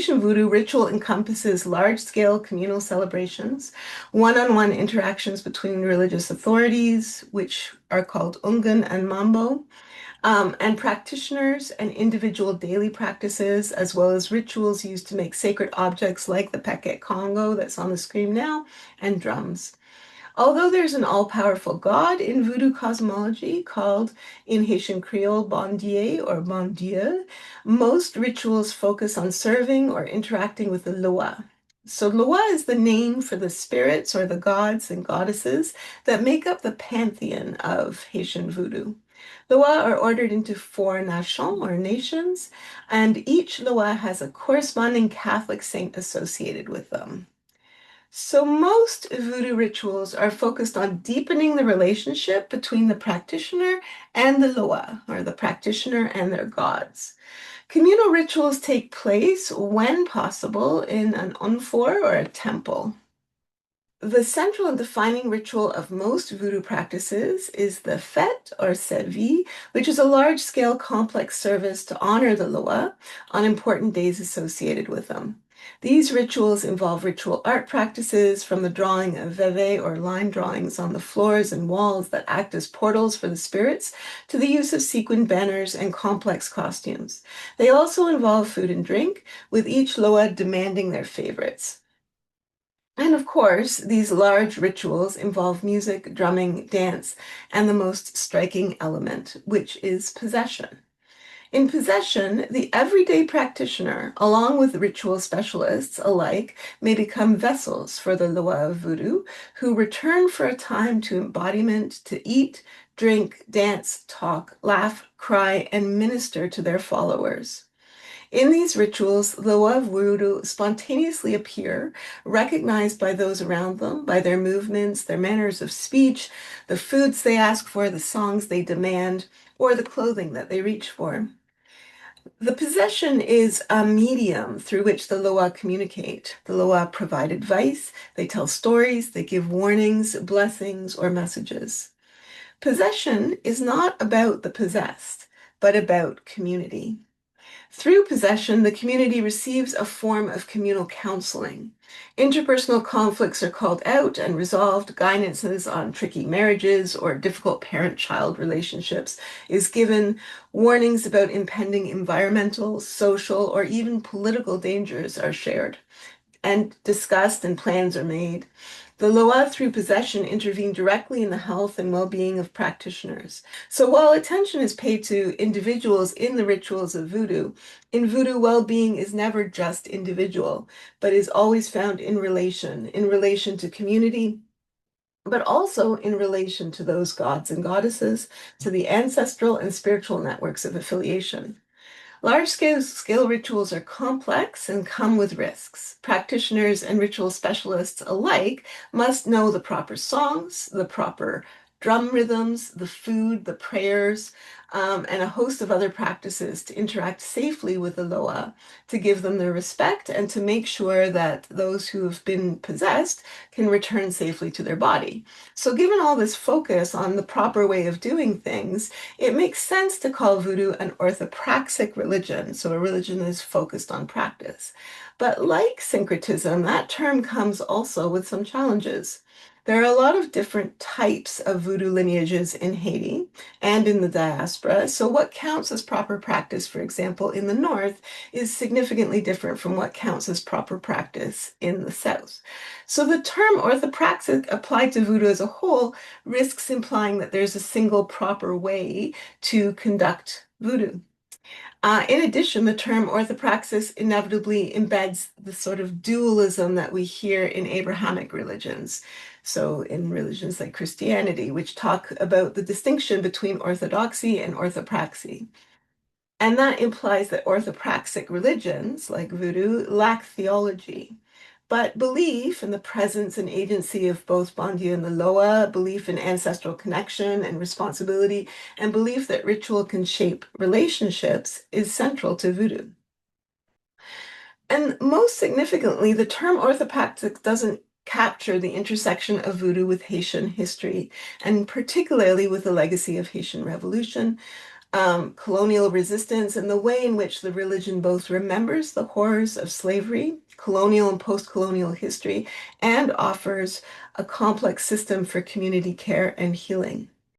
Haitian voodoo, ritual encompasses large-scale communal celebrations, one-on-one interactions between religious authorities, which are called Ungun and Mambo, and practitioners and individual daily practices, as well as rituals used to make sacred objects like the Peke Congo that's on the screen now, and drums. Although there's an all-powerful God in voodoo cosmology called in Haitian Creole bon Dieu or bon Dieu, most rituals focus on serving or interacting with the Loa. So Loa is the name for the spirits or the gods and goddesses that make up the pantheon of Haitian voodoo. Loa are ordered into four nations or nations, and each Loa has a corresponding Catholic saint associated with them. So most voodoo rituals are focused on deepening the relationship between the practitioner and the loa, or the practitioner and their gods. Communal rituals take place, when possible, in an onfor or a temple. The central and defining ritual of most voodoo practices is the fête or servi, which is a large-scale complex service to honor the loa on important days associated with them. These rituals involve ritual art practices, from the drawing of veve or line drawings on the floors and walls that act as portals for the spirits, to the use of sequin banners and complex costumes. They also involve food and drink, with each loa demanding their favorites. And of course, these large rituals involve music, drumming, dance, and the most striking element, which is possession. In possession, the everyday practitioner, along with ritual specialists alike, may become vessels for the Loa of Voodoo, who return for a time to embodiment to eat, drink, dance, talk, laugh, cry, and minister to their followers. In these rituals, the Loa of Voodoo spontaneously appear, recognized by those around them, by their movements, their manners of speech, the foods they ask for, the songs they demand, or the clothing that they reach for. The possession is a medium through which the Loa communicate. The Loa provide advice, they tell stories, they give warnings, blessings, or messages. Possession is not about the possessed, but about community. Through possession, the community receives a form of communal counseling. Interpersonal conflicts are called out and resolved. Guidances on tricky marriages or difficult parent-child relationships is given. Warnings about impending environmental, social, or even political dangers are shared and discussed, and plans are made. The Loa, through possession, intervene directly in the health and well-being of practitioners. So while attention is paid to individuals in the rituals of voodoo, in voodoo, well-being is never just individual, but is always found in relation to community, but also in relation to those gods and goddesses, to the ancestral and spiritual networks of affiliation. Large-scale rituals are complex and come with risks. Practitioners and ritual specialists alike must know the proper songs, the proper drum rhythms, the food, the prayers, and a host of other practices to interact safely with the Loa, to give them their respect, and to make sure that those who have been possessed can return safely to their body. So given all this focus on the proper way of doing things, it makes sense to call voodoo an orthopraxic religion, so a religion that is focused on practice. But like syncretism, that term comes also with some challenges. There are a lot of different types of voodoo lineages in Haiti and in the diaspora, so what counts as proper practice, for example, in the north, is significantly different from what counts as proper practice in the south. So the term orthopraxic applied to voodoo as a whole risks implying that there's a single proper way to conduct voodoo. In addition, the term orthopraxis inevitably embeds the sort of dualism that we hear in Abrahamic religions. So in religions like Christianity, which talk about the distinction between orthodoxy and orthopraxy. And that implies that orthopraxic religions, like voodoo, lack theology. But belief in the presence and agency of both bon Dieu and the Loa, belief in ancestral connection and responsibility, and belief that ritual can shape relationships is central to voodoo. And most significantly, the term orthopraxic doesn't capture the intersection of voodoo with Haitian history, and particularly with the legacy of Haitian Revolution, colonial resistance, and the way in which the religion both remembers the horrors of slavery, colonial and post-colonial history, and offers a complex system for community care and healing.